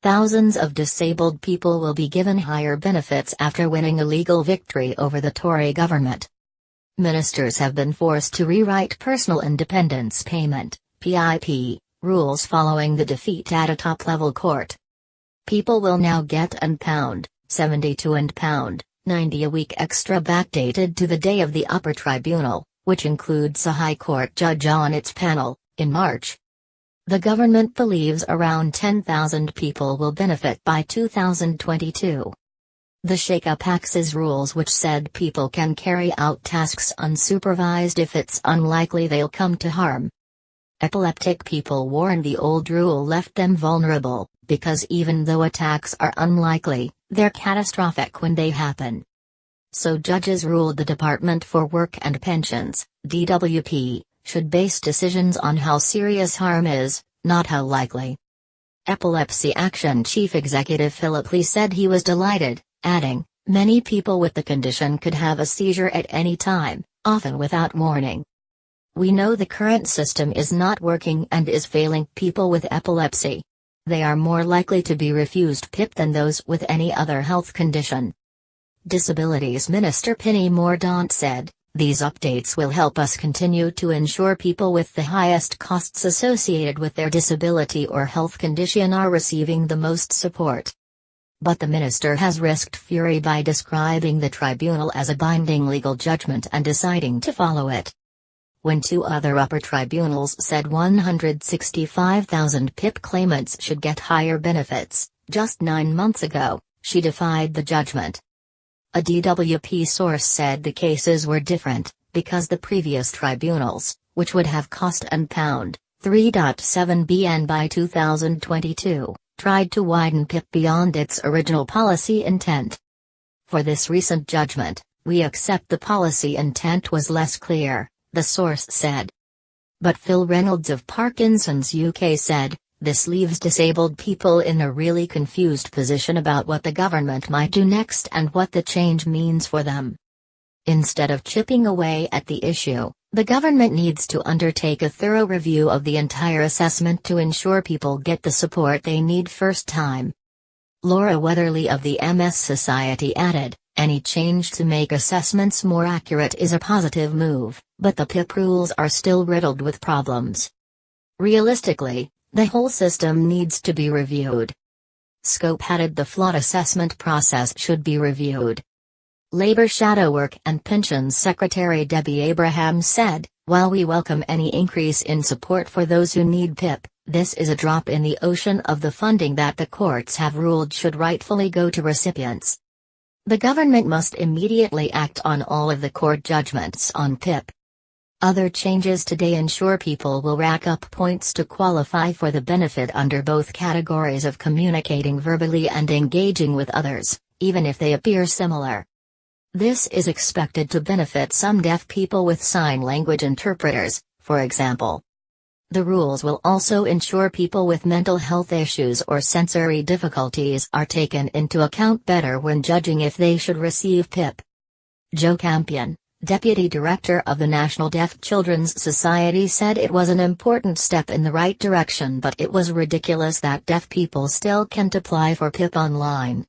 Thousands of disabled people will be given higher benefits after winning a legal victory over the Tory government. Ministers have been forced to rewrite personal independence payment (PIP) rules following the defeat at a top-level court. People will now get £72 and £90 a week extra backdated to the day of the Upper Tribunal, which includes a High Court judge on its panel, in March. The government believes around 10,000 people will benefit by 2022. The shake-up axes rules which said people can carry out tasks unsupervised if it's unlikely they'll come to harm. Epileptic people warned the old rule left them vulnerable, because even though attacks are unlikely, they're catastrophic when they happen. So judges ruled the Department for Work and Pensions, DWP, should base decisions on how serious harm is, not how likely. Epilepsy Action Chief Executive Philip Lee said he was delighted, adding, "Many people with the condition could have a seizure at any time, often without warning. We know the current system is not working and is failing people with epilepsy. They are more likely to be refused PIP than those with any other health condition." Disabilities Minister Penny Mordaunt said, "These updates will help us continue to ensure people with the highest costs associated with their disability or health condition are receiving the most support." But the minister has risked fury by describing the tribunal as a binding legal judgment and deciding to follow it. When two other upper tribunals said 165,000 PIP claimants should get higher benefits, just 9 months ago, she defied the judgment. A DWP source said the cases were different, because the previous tribunals, which would have cost £3.7 billion by 2022, tried to widen PIP beyond its original policy intent. For this recent judgment, we accept the policy intent was less clear, the source said. But Phil Reynolds of Parkinson's UK said, "This leaves disabled people in a really confused position about what the government might do next and what the change means for them. Instead of chipping away at the issue, the government needs to undertake a thorough review of the entire assessment to ensure people get the support they need first time." Laura Weatherly of the MS Society added, "Any change to make assessments more accurate is a positive move, but the PIP rules are still riddled with problems. Realistically, the whole system needs to be reviewed." Scope added the flawed assessment process should be reviewed. Labour Shadow Work and Pensions Secretary Debbie Abraham said, "While we welcome any increase in support for those who need PIP, this is a drop in the ocean of the funding that the courts have ruled should rightfully go to recipients. The government must immediately act on all of the court judgments on PIP. Other changes today ensure people will rack up points to qualify for the benefit under both categories of communicating verbally and engaging with others, even if they appear similar. This is expected to benefit some deaf people with sign language interpreters, for example. The rules will also ensure people with mental health issues or sensory difficulties are taken into account better when judging if they should receive PIP. Joe Campion, Deputy Director of the National Deaf Children's Society, said it was an important step in the right direction, but it was ridiculous that deaf people still can't apply for PIP online.